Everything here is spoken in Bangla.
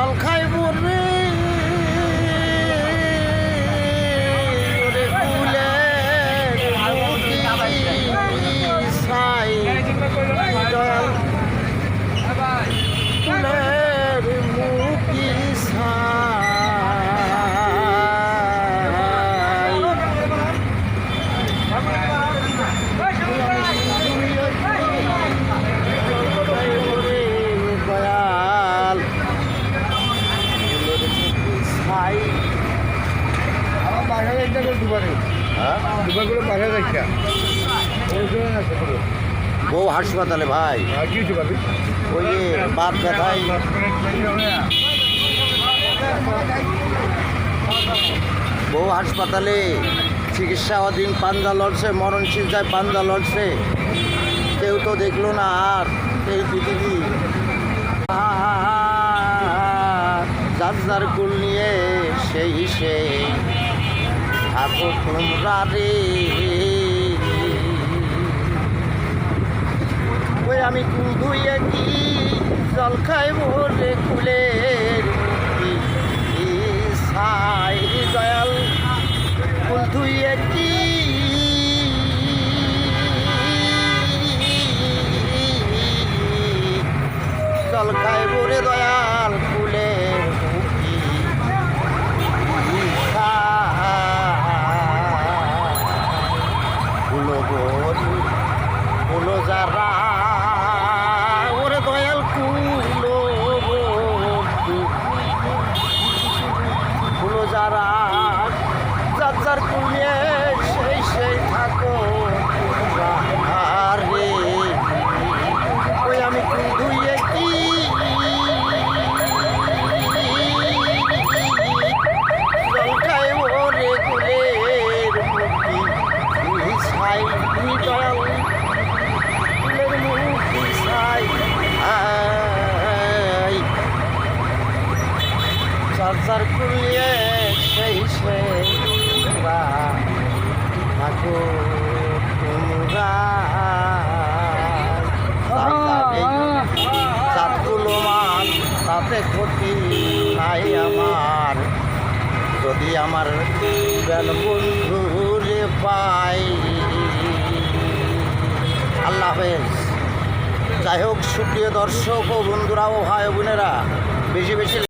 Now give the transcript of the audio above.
জল খাইব রে বউ হাসপাতালে ভাই ওই যে বাত ব্যথায় বউ হাসপাতালে চিকিৎসা অধীন, পাঞ্জা লড়ছে, মরণশীল যায় পাঞ্জা লড়ছে, কেউ তো দেখলো না আর এই পৃথিবী। যার যার কুল নিয়ে সেই থাকো তোমরা রে। ওই আমি কুল ধুইয়ে কি জল খাইব রে কুলের সাই দয়াল, কুল ধুইয়ে কি জল খাইব রে দয়াল কুলের কুলো যারা ওরে দয়াল কুলো যারা যার যার কুল নিয়ে সেই থাকো রে। ওই আমি কুল ধুইয়ে কি জল খাইব রে কুলের মুক্তি ছাই দয়াল চার কুলিয়ে সেই থাকো তোমরা। চাঁদগুলো মান তাতে ক্ষতি নাই আমার, যদি আমার বন্ধুরে পাই। আল্লাহ হাফেজ। যাই হোক, সুপ্রিয় দর্শক ও বন্ধুরা ও ভাই বোনেরা, বেশি বেশি